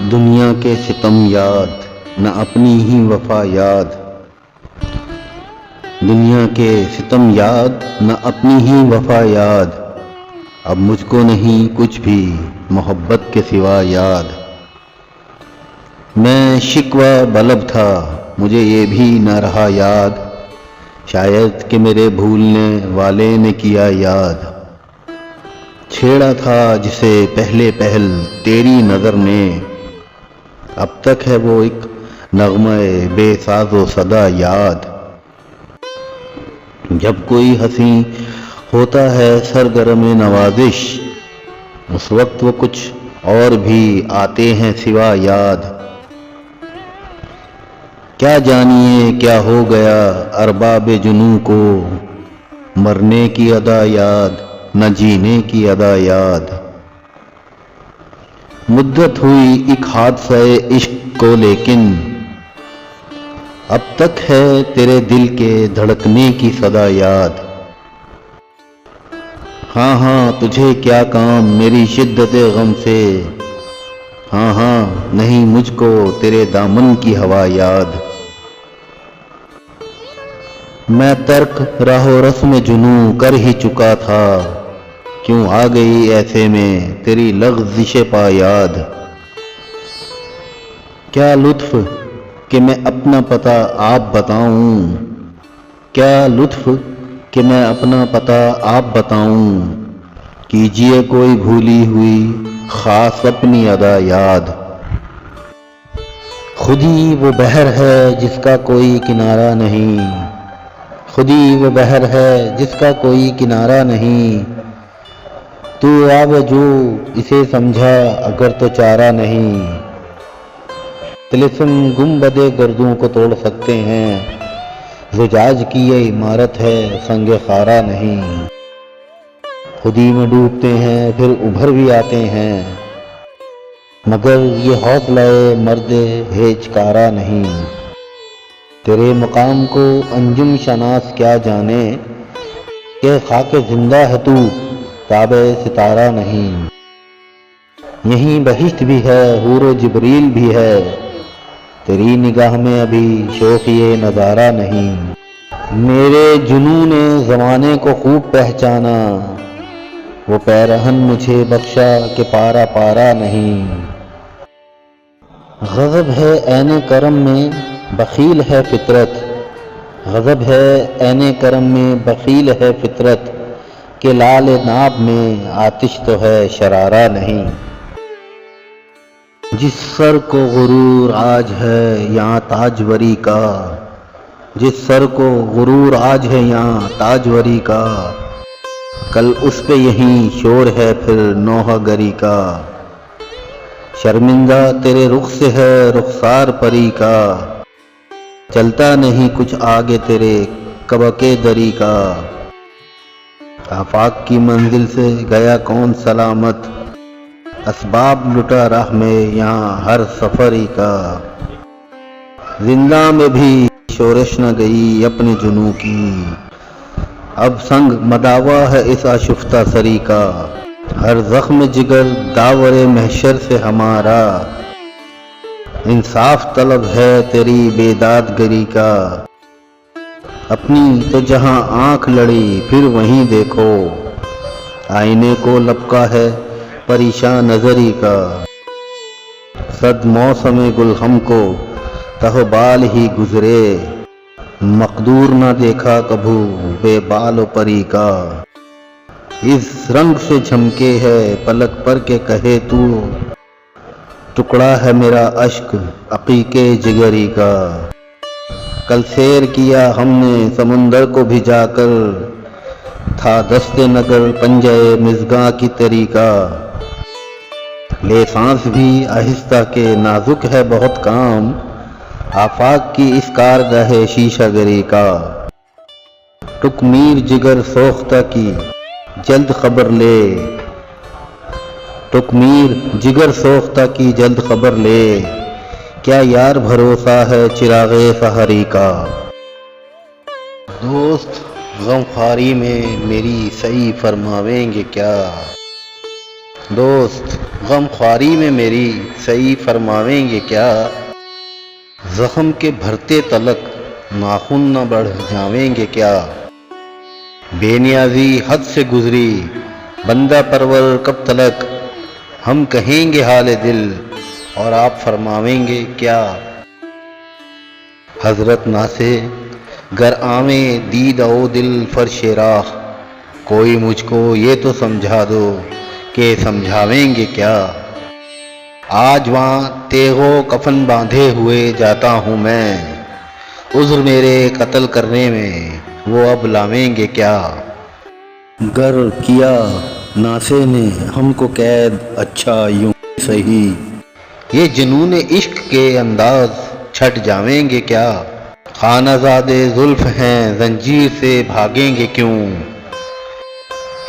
دنیا کے ستم یاد نہ اپنی ہی وفا یاد، دنیا کے ستم یاد نہ اپنی ہی وفا یاد، اب مجھ کو نہیں کچھ بھی محبت کے سوا یاد۔ میں شکوہ بلب تھا مجھے یہ بھی نہ رہا یاد، شاید کہ میرے بھولنے والے نے کیا یاد۔ چھیڑا تھا جسے پہلے پہل تیری نظر نے، اب تک ہے وہ ایک نغمہ بے ساز و صدا یاد۔ جب کوئی ہنسی ہوتا ہے سرگرم نوازش، اس وقت وہ کچھ اور بھی آتے ہیں سوا یاد۔ کیا جانیے کیا ہو گیا ارباب جنوں کو، مرنے کی ادا یاد نہ جینے کی ادا یاد۔ مدت ہوئی ایک حادثہ عشق کو لیکن، اب تک ہے تیرے دل کے دھڑکنے کی صدا یاد۔ ہاں ہاں تجھے کیا کام میری شدت غم سے، ہاں ہاں نہیں مجھ کو تیرے دامن کی ہوا یاد۔ میں ترک راہ و رسم جنوں کر ہی چکا تھا، کیوں آ گئی ایسے میں تیری لغزش پا یاد۔ کیا لطف کہ میں اپنا پتہ آپ بتاؤں، کیا لطف کہ میں اپنا پتہ آپ بتاؤں، کیجئے کوئی بھولی ہوئی خاص اپنی ادا یاد۔ خود ہی وہ بحر ہے جس کا کوئی کنارہ نہیں، خود ہی وہ بحر ہے جس کا کوئی کنارہ نہیں، تو آب جو اسے سمجھا اگر تو چارہ نہیں۔ طلسم گنبد گردوں کو توڑ سکتے ہیں، زجاج کی یہ عمارت ہے سنگ خارا نہیں۔ خود ہی میں ڈوبتے ہیں پھر ابھر بھی آتے ہیں، مگر یہ حوصلہ مرد ہیچ کارا نہیں۔ تیرے مقام کو انجم شناس کیا جانے، کہ خاک زندہ ہے تو تابع ستارہ نہیں۔ یہیں بہشت بھی ہے حور و جبریل بھی ہے، تیری نگاہ میں ابھی شوق یہ نظارہ نہیں۔ میرے جنوں نے زمانے کو خوب پہچانا، وہ پیرہن مجھے بخشا کہ پارا پارا نہیں۔ غضب ہے عین کرم میں بخیل ہے فطرت، غضب ہے عین کرم میں بخیل ہے فطرت، کہ لال ناب میں آتش تو ہے شرارہ نہیں۔ جس سر کو غرور آج ہے یہاں تاجوری کا، جس سر کو غرور آج ہے یہاں تاجوری کا، کل اس پہ یہیں شور ہے پھر نوحہ گری کا۔ شرمندہ تیرے رخ سے ہے رخسار پری کا، چلتا نہیں کچھ آگے تیرے کبکے دری کا۔ آفاق کی منزل سے گیا کون سلامت، اسباب لٹا راہ میں یہاں ہر سفری کا۔ زندہ میں بھی شورش نہ گئی اپنے جنوں کی، اب سنگ مداوا ہے اس آشفتہ سری کا۔ ہر زخم جگر داور محشر سے ہمارا، انصاف طلب ہے تیری بیداد گری کا۔ اپنی تو جہاں آنکھ لڑی پھر وہیں دیکھو، آئینے کو لپکا ہے پریشان نظری کا۔ صد موسم گل ہم کو تہ بال ہی گزرے، مقدور نہ دیکھا کبھو بے بال و پری کا۔ اس رنگ سے جھمکے ہے پلک پر کے کہے تو، ٹکڑا ہے میرا اشک عقیقے جگری کا۔ کل سیر کیا ہم نے سمندر کو بھجا کر، تھا دست نگر پنجے مژگاں کی تری کا۔ لے سانس بھی آہستہ کے نازک ہے بہت کام، آفاق کی اس کارگاہ شیشہ گری کا۔ ٹک میر جگر سوختہ کی جلد خبر لے، ٹک میر جگر سوختہ کی جلد خبر لے، کیا یار بھروسہ ہے چراغ سحری کا۔ دوست غم خواری میں میری سعی فرماویں گے کیا، دوست غم خواری میں میری صحیح فرماویں گے کیا؟ زخم کے بھرتے تلک ناخن نہ بڑھ جاویں گے کیا؟ بے نیازی حد سے گزری بندہ پرور کب تلک، ہم کہیں گے حال دل اور آپ فرماویں گے کیا؟ حضرت ناسے گر آویں دید او دل فرش راہ، کوئی مجھ کو یہ تو سمجھا دو کہ سمجھاویں گے کیا؟ آج وہاں تیغ و کفن باندھے ہوئے جاتا ہوں میں، عذر میرے قتل کرنے میں وہ اب لاویں گے کیا؟ گر کیا ناسے نے ہم کو قید اچھا یوں سہی، یہ جنون عشق کے انداز چھٹ جاویں گے کیا؟ خانہ زادے زلف ہیں زنجیر سے بھاگیں گے کیوں،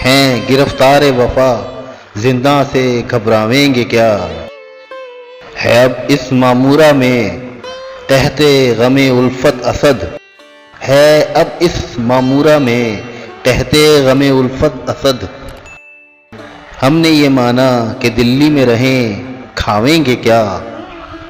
ہیں گرفتار وفا زنداں سے گھبراویں گے کیا؟ ہے اب اس معمورہ میں تحت غم الفت اسد، ہے اب اس معمورہ میں تحت غم الفت اسد، ہم نے یہ مانا کہ دلی میں رہیں کھاویں گے کیا؟